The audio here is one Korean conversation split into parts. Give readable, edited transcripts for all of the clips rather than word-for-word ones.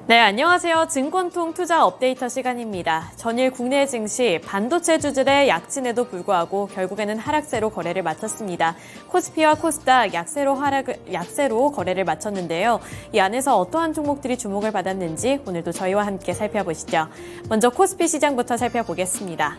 네, 안녕하세요. 증권통 투자 업데이터 시간입니다. 전일 국내 증시 반도체 주들의 약진에도 불구하고 결국에는 하락세로 거래를 마쳤습니다. 코스피와 코스닥 약세로 거래를 마쳤는데요. 이 안에서 어떠한 종목들이 주목을 받았는지 오늘도 저희와 함께 살펴보시죠. 먼저 코스피 시장부터 살펴보겠습니다.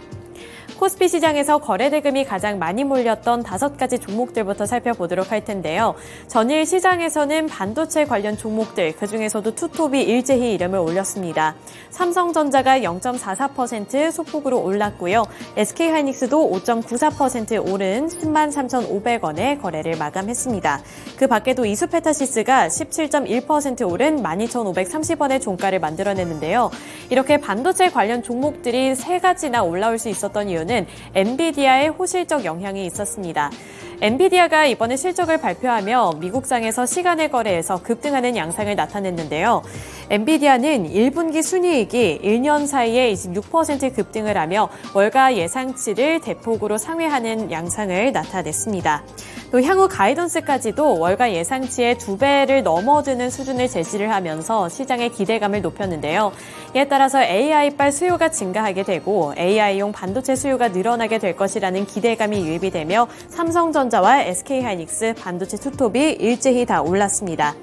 코스피 시장에서 거래 대금이 가장 많이 몰렸던 5가지 종목들부터 살펴보도록 할 텐데요. 전일 시장에서는 반도체 관련 종목들, 그중에서도 투톱이 일제히 이름을 올렸습니다. 삼성전자가 0.44% 소폭으로 올랐고요. SK하이닉스도 5.94% 오른 10만 3,500원에 거래를 마감했습니다. 그 밖에도 이수페타시스가 17.1% 오른 12,530원의 종가를 만들어냈는데요. 이렇게 반도체 관련 종목들이 3가지나 올라올 수 있었던 이유는 엔비디아의 호실적 영향이 있었습니다. 엔비디아가 이번에 실적을 발표하며 미국장에서 시간의 거래에서 급등하는 양상을 나타냈는데요. 엔비디아는 1분기 순이익이 1년 사이에 26% 급등을 하며 월가 예상치를 대폭으로 상회하는 양상을 나타냈습니다. 또 향후 가이던스까지도 월가 예상치의 2배를 넘어드는 수준을 제시를 하면서 시장의 기대감을 높였는데요. 이에 따라서 AI빨 수요가 증가하게 되고 AI용 반도체 수요가 늘어나게 될 것이라는 기대감이 유입이 되며 삼성전자와 SK하이닉스 반도체 투톱이 일제히 다 올랐습니다.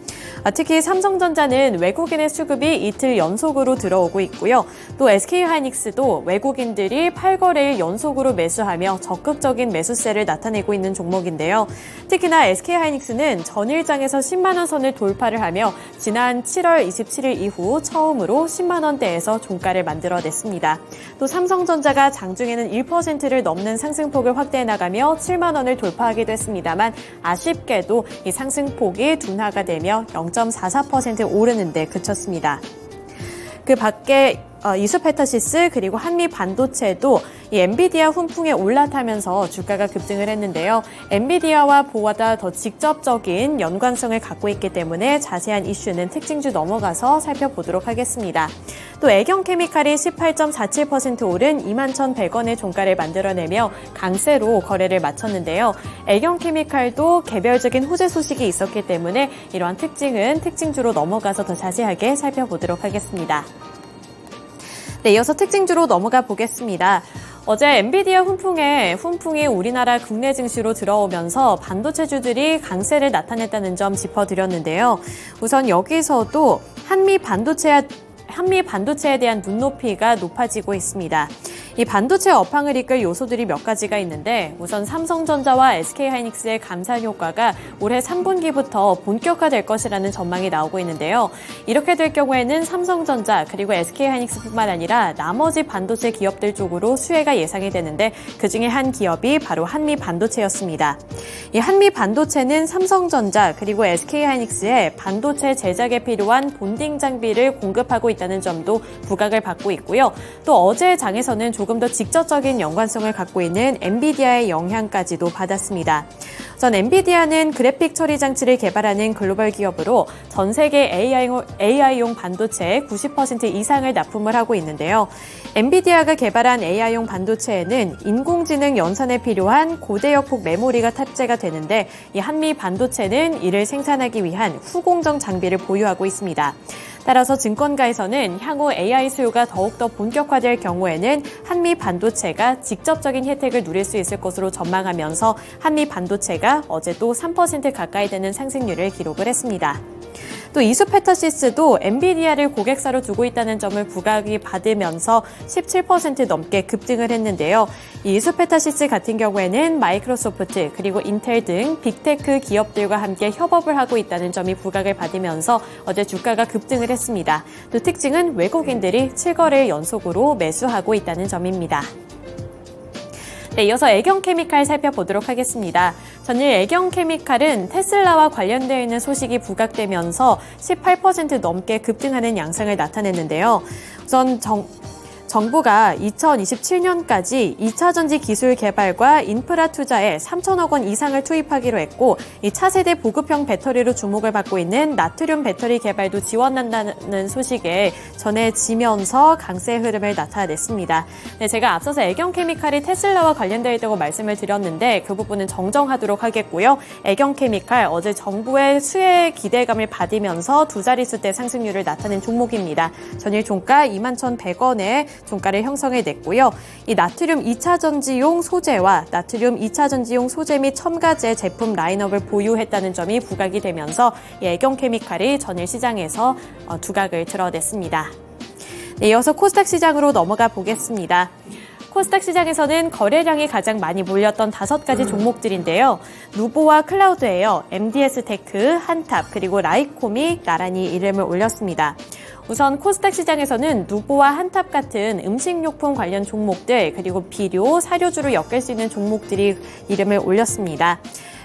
특히 삼성전자는 외국인의 수급이 이틀 연속으로 들어오고 있고요. 또 SK하이닉스도 외국인들이 8거래일 연속으로 매수하며 적극적인 매수세를 나타내고 있는 종목인데요. 특히나 SK하이닉스는 전일장에서 10만 원 선을 돌파를 하며 지난 7월 27일 이후 처음으로 10만 원대에서 종가를 만들어냈습니다. 또 삼성전자가 장중에는 1%를 넘는 상승폭을 확대해 나가며 7만 원을 돌파하기도 했습니다만 아쉽게도 이 상승폭이 둔화가 되며 0.44% 오르는 데 그쳤습니다. 그 밖에 이수페타시스 그리고 한미 반도체도 이 엔비디아 훈풍에 올라타면서 주가가 급등을 했는데요. 엔비디아와 보다 더 직접적인 연관성을 갖고 있기 때문에 자세한 이슈는 특징주 넘어가서 살펴보도록 하겠습니다. 또 애경케미칼이 18.47% 오른 21,100원의 종가를 만들어내며 강세로 거래를 마쳤는데요. 애경케미칼도 개별적인 호재 소식이 있었기 때문에 이러한 특징주로 넘어가서 더 자세하게 살펴보도록 하겠습니다. 네, 이어서 특징주로 넘어가 보겠습니다. 어제 엔비디아 훈풍이 우리나라 국내 증시로 들어오면서 반도체주들이 강세를 나타냈다는 점 짚어드렸는데요. 우선 여기서도 한미 반도체에 대한 눈높이가 높아지고 있습니다. 이 반도체 업황을 이끌 요소들이 몇 가지가 있는데 우선 삼성전자와 SK하이닉스의 감산 효과가 올해 3분기부터 본격화될 것이라는 전망이 나오고 있는데요. 이렇게 될 경우에는 삼성전자 그리고 SK하이닉스뿐만 아니라 나머지 반도체 기업들 쪽으로 수혜가 예상이 되는데 그중에 한 기업이 바로 한미 반도체였습니다. 이 한미 반도체는 삼성전자 그리고 SK하이닉스의 반도체 제작에 필요한 본딩 장비를 공급하고 있다는 점도 부각을 받고 있고요. 또 어제 장에서는 조금 더 직접적인 연관성을 갖고 있는 엔비디아의 영향까지도 받았습니다. 우선 엔비디아는 그래픽 처리 장치를 개발하는 글로벌 기업으로 전 세계 AI용 반도체의 90% 이상을 납품을 하고 있는데요. 엔비디아가 개발한 AI용 반도체에는 인공지능 연산에 필요한 고대역폭 메모리가 탑재가 되는데 이 한미 반도체는 이를 생산하기 위한 후공정 장비를 보유하고 있습니다. 따라서 증권가에서는 향후 AI 수요가 더욱더 본격화될 경우에는 한미 반도체가 직접적인 혜택을 누릴 수 있을 것으로 전망하면서 한미 반도체가 어제도 3% 가까이 되는 상승률을 기록을 했습니다. 또 이수페타시스도 엔비디아를 고객사로 두고 있다는 점을 부각이 받으면서 17% 넘게 급등을 했는데요. 이 이수페타시스 같은 경우에는 마이크로소프트 그리고 인텔 등 빅테크 기업들과 함께 협업을 하고 있다는 점이 부각을 받으면서 어제 주가가 급등을 했습니다. 또 특징은 외국인들이 7거래일 연속으로 매수하고 있다는 점입니다. 네, 이어서 애경케미칼 살펴보도록 하겠습니다. 전일 애경케미칼은 테슬라와 관련되어 있는 소식이 부각되면서 18% 넘게 급등하는 양상을 나타냈는데요. 우선 정부가 2027년까지 2차전지 기술 개발과 인프라 투자에 3천억 원 이상을 투입하기로 했고 이 차세대 보급형 배터리로 주목을 받고 있는 나트륨 배터리 개발도 지원한다는 소식에 전해지면서 강세 흐름을 나타냈습니다. 네, 제가 앞서서 애경케미칼이 테슬라와 관련되어 있다고 말씀을 드렸는데 그 부분은 정정하도록 하겠고요. 애경케미칼 어제 정부의 수혜 기대감을 받으면서 두 자릿수대 상승률을 나타낸 종목입니다. 전일 종가 21,100원에 종가를 형성해냈고요. 이 나트륨 2차전지용 소재와 나트륨 2차전지용 소재 및 첨가제 제품 라인업을 보유했다는 점이 부각이 되면서 이 애경케미칼이 전일 시장에서 두각을 드러냈습니다. 네, 이어서 코스닥 시장으로 넘어가 보겠습니다. 코스닥 시장에서는 거래량이 가장 많이 몰렸던 5가지 종목들인데요. 누보와 클라우드에어, MDS테크, 한탑, 그리고 라이콤이 나란히 이름을 올렸습니다. 우선 코스닥 시장에서는 누보와 한탑 같은 음식료품 관련 종목들 그리고 비료, 사료주를 엮을 수 있는 종목들이 이름을 올렸습니다.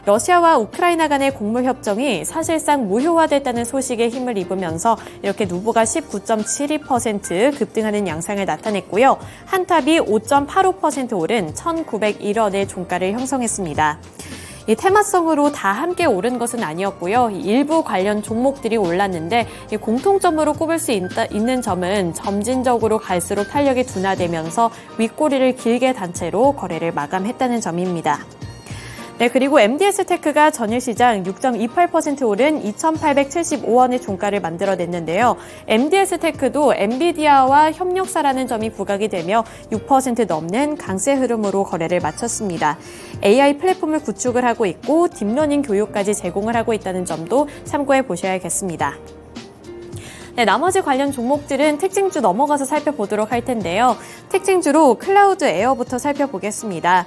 러시아와 우크라이나 간의 곡물 협정이 사실상 무효화됐다는 소식에 힘을 입으면서 이렇게 누보가 19.72% 급등하는 양상을 나타냈고요. 한탑이 5.85% 오른 1,901원의 종가를 형성했습니다. 이 테마성으로 다 함께 오른 것은 아니었고요. 일부 관련 종목들이 올랐는데 공통점으로 꼽을 수 있는 점은 점진적으로 갈수록 탄력이 둔화되면서 윗꼬리를 길게 단 채로 거래를 마감했다는 점입니다. 네, 그리고 MDS테크가 전일 시장 6.28% 오른 2,875원의 종가를 만들어냈는데요. MDS테크도 엔비디아와 협력사라는 점이 부각이 되며 6% 넘는 강세 흐름으로 거래를 마쳤습니다. AI 플랫폼을 구축을 하고 있고 딥러닝 교육까지 제공을 하고 있다는 점도 참고해 보셔야겠습니다. 네, 나머지 관련 종목들은 특징주 넘어가서 살펴보도록 할 텐데요. 특징주로 클라우드 에어부터 살펴보겠습니다.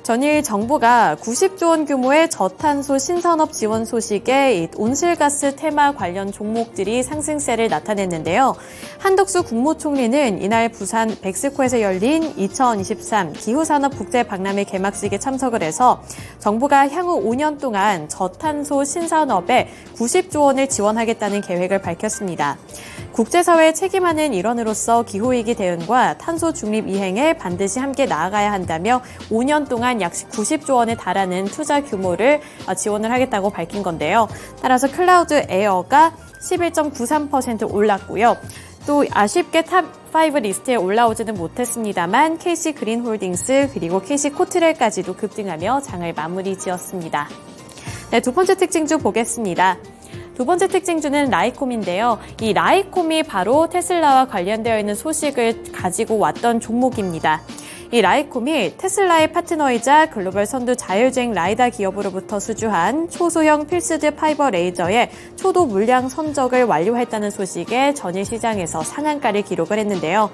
전일 정부가 90조 원 규모의 저탄소 신산업 지원 소식에 온실가스 테마 관련 종목들이 상승세를 나타냈는데요. 한덕수 국무총리는 이날 부산 백스코에서 열린 2023 기후산업 국제박람회 개막식에 참석을 해서 정부가 향후 5년 동안 저탄소 신산업에 90조 원을 지원하겠다는 계획을 밝혔습니다. 국제사회에 책임하는 일원으로서 기후위기 대응과 탄소 중립 이행에 반드시 함께 나아가야 한다며 5년 동안 약 90조 원에 달하는 투자 규모를 지원을 하겠다고 밝힌 건데요. 따라서 클라우드 에어가 11.93% 올랐고요. 또 아쉽게 탑5 리스트에 올라오지는 못했습니다만 KC 그린홀딩스 그리고 KC 코트렐까지도 급등하며 장을 마무리 지었습니다. 네, 두 번째 특징주 보겠습니다. 두 번째 특징주는 라이콤인데요. 이 라이콤이 바로 테슬라와 관련되어 있는 소식을 가지고 왔던 종목입니다. 이 라이콤이 테슬라의 파트너이자 글로벌 선두 자율주행 라이다 기업으로부터 수주한 초소형 필스드 파이버 레이저의 초도 물량 선적을 완료했다는 소식에 전일 시장에서 상한가를 기록을 했는데요.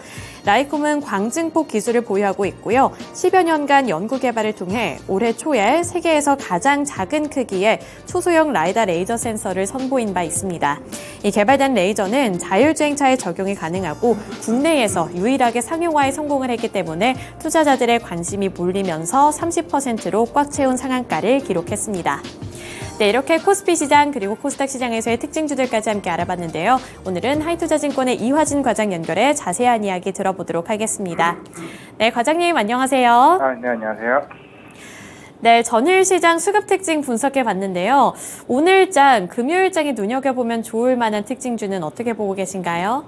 라이콤은 광증폭 기술을 보유하고 있고요. 10여 년간 연구 개발을 통해 올해 초에 세계에서 가장 작은 크기의 초소형 라이다 레이저 센서를 선보인 바 있습니다. 이 개발된 레이저는 자율주행차에 적용이 가능하고 국내에서 유일하게 상용화에 성공을 했기 때문에 투자자들의 관심이 몰리면서 30%로 꽉 채운 상한가를 기록했습니다. 네, 이렇게 코스피 시장 그리고 코스닥 시장에서의 특징주들까지 함께 알아봤는데요. 오늘은 하이투자증권의 이화진 과장 연결해 자세한 이야기 들어보도록 하겠습니다. 네, 과장님 안녕하세요. 네, 안녕하세요. 네, 전일 시장 수급 특징 분석해 봤는데요. 오늘장, 금요일장에 눈여겨보면 좋을 만한 특징주는 어떻게 보고 계신가요?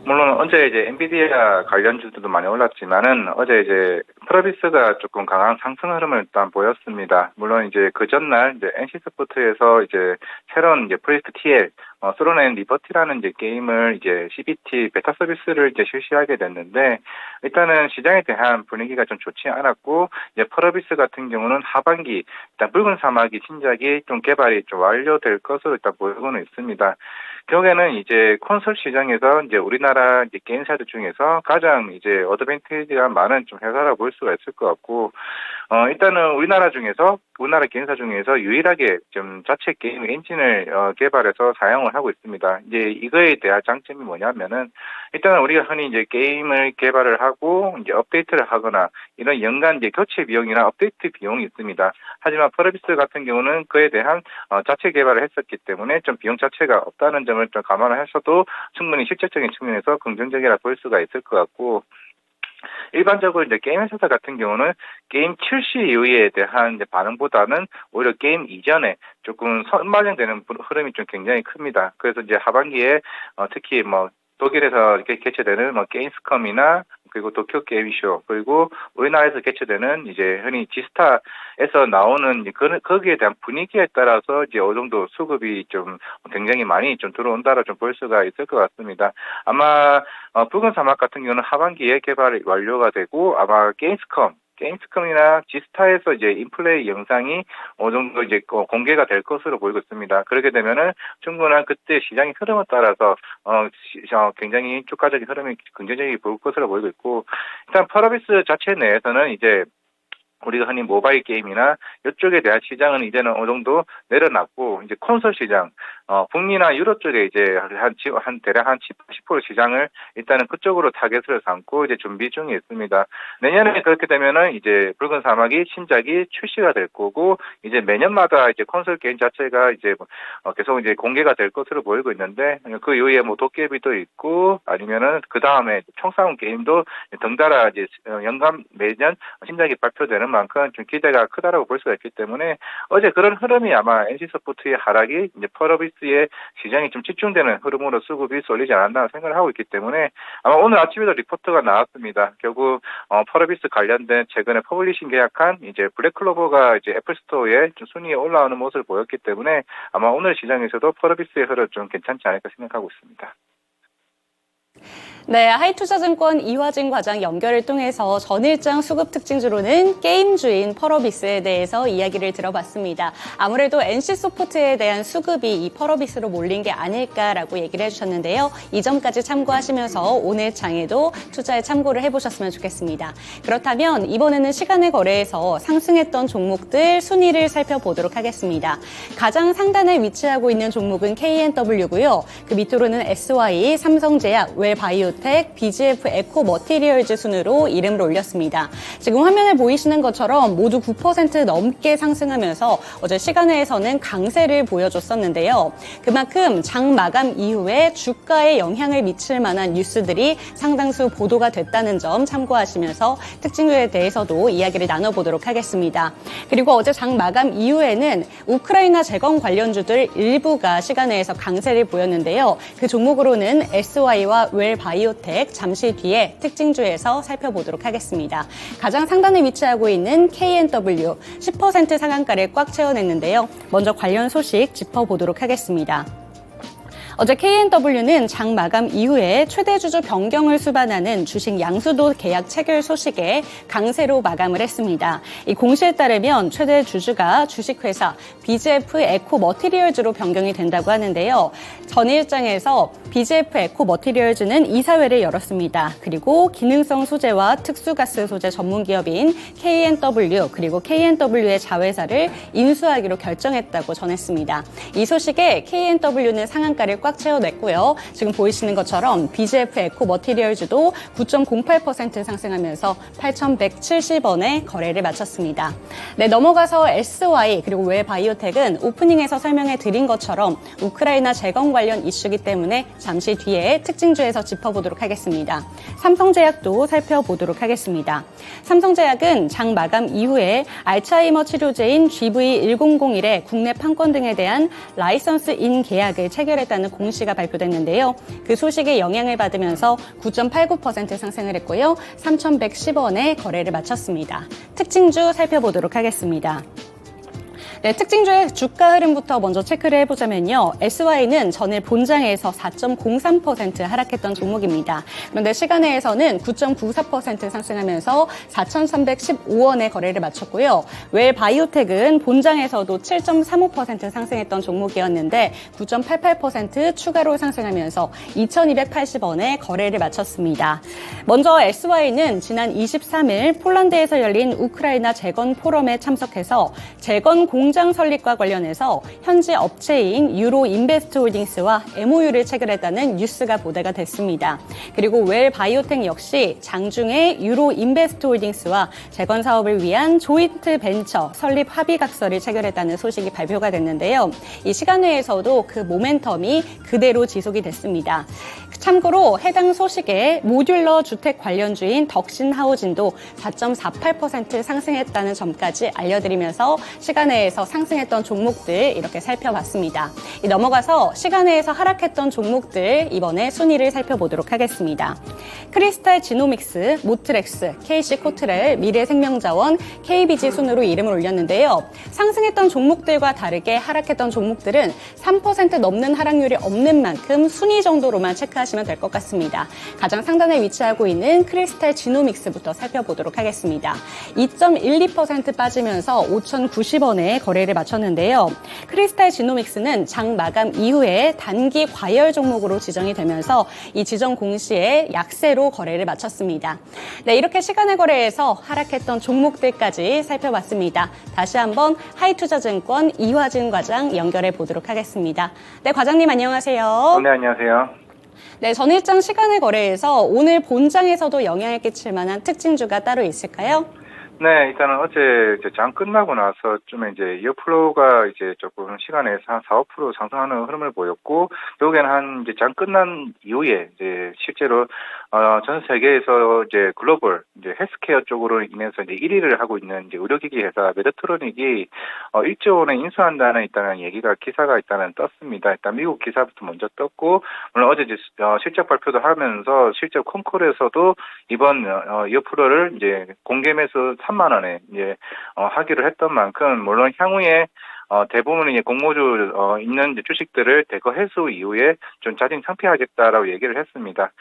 물론 어제 이제 엔비디아 관련주들도 많이 올랐지만은 어제 이제 프로비스가 조금 강한 상승 흐름을 일단 보였습니다. 물론 이제 그 전날 이제 NC스포츠에서 이제 새로운 이제 프리스트 TL 스로넨 리버티라는 이제 게임을 이제 CBT 베타 서비스를 이제 실시하게 됐는데 일단은 시장에 대한 분위기가 좀 좋지 않았고 이제 프로비스 같은 경우는 하반기 일단 붉은 사마귀 신작이 좀 개발이 좀 완료될 것으로 일단 보이고는 있습니다. 결국에는 이제 콘솔 시장에서 이제 우리나라 이제 게임사들 중에서 가장 이제 어드밴티지가 많은 좀 회사라고 볼 수가 있을 것 같고, 일단은 우리나라 게임사 중에서 유일하게 좀 자체 게임 엔진을 개발해서 사용을 하고 있습니다. 이제 이거에 대한 장점이 뭐냐면은 일단은 우리가 흔히 이제 게임을 개발을 하고 이제 업데이트를 하거나 이런 연간 이제 교체 비용이나 업데이트 비용이 있습니다. 하지만 프로비스 같은 경우는 그에 대한 자체 개발을 했었기 때문에 좀 비용 자체가 없다는 점을 좀 감안을 해서도 충분히 실질적인 측면에서 긍정적이라 볼 수가 있을 것 같고, 일반적으로 이제 게임 회사들 같은 경우는 게임 출시 이후에 대한 이제 반응보다는 오히려 게임 이전에 조금 선반영되는 흐름이 좀 굉장히 큽니다. 그래서 이제 하반기에 특히 뭐 독일에서 이렇게 개최되는 뭐 게임스컴이나 그리고 도쿄 게임쇼 그리고 우리나라에서 개최되는 이제 흔히 지스타에서 나오는 거기에 대한 분위기에 따라서 이제 어느 정도 수급이 좀 굉장히 많이 좀 들어온다라 좀 볼 수가 있을 것 같습니다. 아마 붉은 사막 같은 경우는 하반기에 개발이 완료가 되고 아마 게임스컴이나 지스타에서 이제 인플레이 영상이 어느 정도 이제 공개가 될 것으로 보이고 있습니다. 그렇게 되면은 충분한 그때 시장의 흐름에 따라서 굉장히 주가적인 흐름이 긍정적이 보일 것으로 보이고 있고 일단 펄어비스 자체 내에서는 이제 우리가 흔히 모바일 게임이나 이쪽에 대한 시장은 이제는 어느 정도 내려놨고 이제 콘솔 시장, 북미나 유럽 쪽에 이제 대략 한 10% 시장을 일단은 그쪽으로 타겟을 삼고 이제 준비 중에 있습니다. 내년에 그렇게 되면은 이제 붉은 사막이 신작이 출시가 될 거고 이제 매년마다 이제 콘솔 게임 자체가 이제 계속 이제 공개가 될 것으로 보이고 있는데 그 이후에 뭐 도깨비도 있고 아니면은 그 다음에 총싸움 게임도 덩달아 이제 연간 매년 신작이 발표되는 만큼 좀 기대가 크다라고 볼 수가 있기 때문에 어제 그런 흐름이 아마 NC소프트의 하락이 이제 펄어비스의 시장이 좀 집중되는 흐름으로 수급이 쏠리지 않았나 생각을 하고 있기 때문에 아마 오늘 아침에도 리포트가 나왔습니다. 결국 펄어비스 관련된 최근에 퍼블리싱 계약한 이제 블랙클로버가 이제 애플스토어에 좀 순위에 올라오는 모습을 보였기 때문에 아마 오늘 시장에서도 펄어비스의 흐름 좀 괜찮지 않을까 생각하고 있습니다. 네, 하이투자증권 이화진 과장 연결을 통해서 전일장 수급 특징주로는 게임주인 펄어비스에 대해서 이야기를 들어봤습니다. 아무래도 NC소프트에 대한 수급이 이 펄어비스로 몰린 게 아닐까라고 얘기를 해주셨는데요. 이 점까지 참고하시면서 오늘 장에도 투자에 참고를 해보셨으면 좋겠습니다. 그렇다면 이번에는 시간의 거래에서 상승했던 종목들 순위를 살펴보도록 하겠습니다. 가장 상단에 위치하고 있는 종목은 KNW고요. 그 밑으로는 SY, 삼성제약, 웰바이오 BGF 에코 머티리얼즈 순으로 이름을 올렸습니다. 지금 화면에 보이시는 것처럼 모두 9% 넘게 상승하면서 어제 시간회에서는 강세를 보여줬었는데요. 그만큼 장 마감 이후에 주가에 영향을 미칠 만한 뉴스들이 상당수 보도가 됐다는 점 참고하시면서 특징주에 대해서도 이야기를 나눠보도록 하겠습니다. 그리고 어제 장 마감 이후에는 우크라이나 재건 관련주들 일부가 시간회에서 강세를 보였는데요. 그 종목으로는 SY와 웰바이오 잠시 뒤에 특징주에서 살펴보도록 하겠습니다. 가장 상단에 위치하고 있는 KNW 10% 상한가를 꽉 채워냈는데요. 먼저 관련 소식 짚어보도록 하겠습니다. 어제 KNW는 장 마감 이후에 최대 주주 변경을 수반하는 주식 양수도 계약 체결 소식에 강세로 마감을 했습니다. 이 공시에 따르면 최대 주주가 주식회사 BGF 에코 머티리얼즈로 변경이 된다고 하는데요. 전일장에서 BGF 에코 머티리얼즈는 이사회를 열었습니다. 그리고 기능성 소재와 특수가스 소재 전문기업인 KNW 그리고 KNW의 자회사를 인수하기로 결정했다고 전했습니다. 이 소식에 KNW는 상한가를 꽉 채워냈고요. 지금 보이시는 것처럼 BGF 에코 머티리얼즈도 9.08% 상승하면서 8,170원에 거래를 마쳤습니다. 네, 넘어가서 SY 그리고 웰바이오텍은 오프닝에서 설명해 드린 것처럼 우크라이나 재건 관련 이슈이기 때문에 잠시 뒤에 특징주에서 짚어보도록 하겠습니다. 삼성제약도 살펴보도록 하겠습니다. 삼성제약은 장 마감 이후에 알츠하이머 치료제인 GV1001의 국내 판권 등에 대한 라이선스인 계약을 체결했다는 공시가 발표됐는데요. 그 소식에 영향을 받으면서 9.89% 상승을 했고요. 3,110원에 거래를 마쳤습니다. 특징주 살펴보도록 하겠습니다. 네, 특징주의 주가 흐름부터 먼저 체크를 해보자면요. SY는 전일 본장에서 4.03% 하락했던 종목입니다. 그런데 시간외에서는 9.94% 상승하면서 4,315원에 거래를 마쳤고요. 웰바이오텍은 본장에서도 7.35% 상승했던 종목이었는데 9.88% 추가로 상승하면서 2,280원에 거래를 마쳤습니다. 먼저 SY는 지난 23일 폴란드에서 열린 우크라이나 재건 포럼에 참석해서 재건 공장 설립과 관련해서 현지 업체인 유로 인베스트 홀딩스와 MOU를 체결했다는 뉴스가 보도가 됐습니다. 그리고 웰바이오텍 역시 장중에 유로 인베스트 홀딩스와 재건 사업을 위한 조인트 벤처 설립 합의각서를 체결했다는 소식이 발표가 됐는데요. 이 시간외에서도 그 모멘텀이 그대로 지속이 됐습니다. 참고로 해당 소식에 모듈러 주택 관련주인 덕신하우징도 4.48% 상승했다는 점까지 알려드리면서 시간외에서 상승했던 종목들 이렇게 살펴봤습니다. 넘어가서 시간외에서 하락했던 종목들 이번에 순위를 살펴보도록 하겠습니다. 크리스탈 지노믹스, 모트렉스, KC코트렐, 미래생명자원, KBG 순으로 이름을 올렸는데요. 상승했던 종목들과 다르게 하락했던 종목들은 3% 넘는 하락률이 없는 만큼 순위 정도로만 체크하시면 될 것 같습니다. 가장 상단에 위치하고 있는 크리스탈 지노믹스부터 살펴보도록 하겠습니다. 2.12% 빠지면서 5,090원에 거래를 마쳤는데요. 크리스탈 지노믹스는 장 마감 이후에 단기 과열 종목으로 지정이 되면서 이 지정 공시에 약세로 거래를 마쳤습니다. 네, 이렇게 시간의 거래에서 하락했던 종목들까지 살펴봤습니다. 다시 한번 하이투자증권 이화진 과장 연결해 보도록 하겠습니다. 네, 과장님 안녕하세요. 네, 안녕하세요. 네, 전일장 시간의 거래에서 오늘 본장에서도 영향을 끼칠 만한 특징주가 따로 있을까요? 네, 일단은 어제 이제 장 끝나고 나서 좀 이제 이어플로우가 이제 조금 시간에서 한 4, 5% 상승하는 흐름을 보였고, 결국에는 한 이제 장 끝난 이후에 이제 실제로 전 세계에서 이제 글로벌 이제 헬스케어 쪽으로 인해서 이제 1위를 하고 있는 이제 의료기기 회사 메드트로닉이 1조 원에 인수한다는 일단은 얘기가 기사가 일단은 떴습니다. 일단 미국 기사부터 먼저 떴고, 물론 어제 이제 실적 발표도 하면서 실적 콩쿨에서도 이번 이어플로우를 이제 공개 매수 3만 원에 이제 하기로 했던 만큼, 물론 향후에 대부분 이제 공모주 있는 이제 주식들을 대거 해소 이후에 좀 자진 상피하겠다라고 얘기를 했습니다.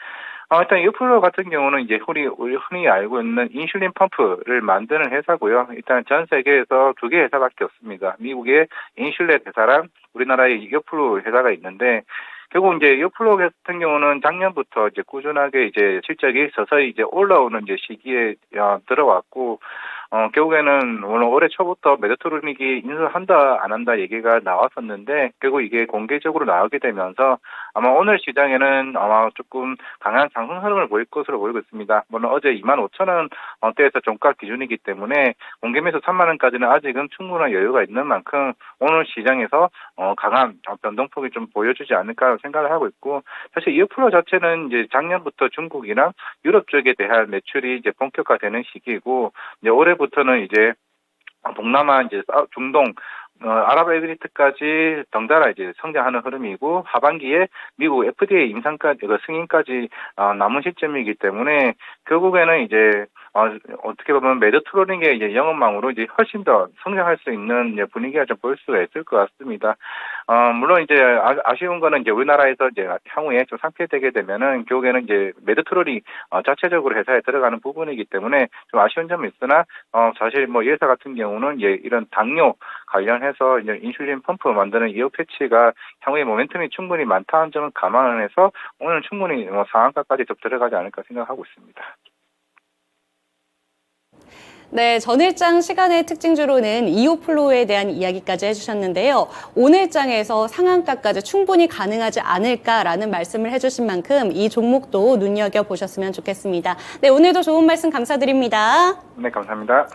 일단 이어플로우 같은 경우는 이제 우리 흔히 알고 있는 인슐린 펌프를 만드는 회사고요. 일단 전 세계에서 두 개 회사밖에 없습니다. 미국의 인슐렛 회사랑 우리나라의 이어플로우 회사가 있는데, 결국 이제 이어플로우 같은 경우는 작년부터 이제 꾸준하게 이제 실적이 서서히 이제 올라오는 이제 시기에 들어왔고, 결국에는 물론 올해 초부터 메드트로닉이 인수한다 안 한다 얘기가 나왔었는데, 결국 이게 공개적으로 나오게 되면서 아마 오늘 시장에는 아마 조금 강한 상승 흐름을 보일 것으로 보이고 있습니다. 물론 어제 25,000원대에서 종가 기준이기 때문에 공개 매수 3만 원까지는 아직은 충분한 여유가 있는 만큼 오늘 시장에서 강한 변동폭이 좀 보여주지 않을까 생각을 하고 있고, 사실 이어플로우 자체는 이제 작년부터 중국이나 유럽 쪽에 대한 매출이 이제 본격화되는 시기이고, 이제 올해부터는 이제 동남아 이제 중동 아랍에미리트까지 덩달아 이제 성장하는 흐름이고, 하반기에 미국 FDA 임상까지 승인까지 남은 시점이기 때문에 결국에는 이제 어떻게 보면 메드트로닉의 이제 영업망으로 이제 훨씬 더 성장할 수 있는 이제 분위기가 좀 보일 수가 있을 것 같습니다. 물론 이제 아쉬운 거는 이제 우리나라에서 이제 향후에 좀 상폐되게 되면은 결국에는 이제 메드트로닉 자체적으로 회사에 들어가는 부분이기 때문에 좀 아쉬운 점이 있으나, 사실 뭐 이 회사 같은 경우는 이런 당뇨 관련해서 이제 인슐린 펌프 만드는 이어 패치가 향후에 모멘텀이 충분히 많다는 점을 감안을 해서 오늘 충분히 상한가까지 좀 들어가지 않을까 생각하고 있습니다. 네, 전일장 시간의 특징주로는 이오플로우에 대한 이야기까지 해주셨는데요. 오늘장에서 상한가까지 충분히 가능하지 않을까라는 말씀을 해주신 만큼 이 종목도 눈여겨보셨으면 좋겠습니다. 네, 오늘도 좋은 말씀 감사드립니다. 네, 감사합니다.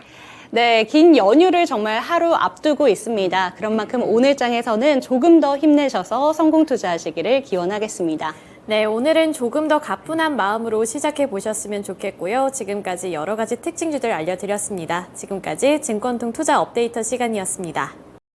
네, 긴 연휴를 정말 하루 앞두고 있습니다. 그런 만큼 오늘장에서는 조금 더 힘내셔서 성공 투자하시기를 기원하겠습니다. 네, 오늘은 조금 더 가뿐한 마음으로 시작해 보셨으면 좋겠고요. 지금까지 여러 가지 특징주들 알려드렸습니다. 지금까지 증권통 투자 업데이터 시간이었습니다.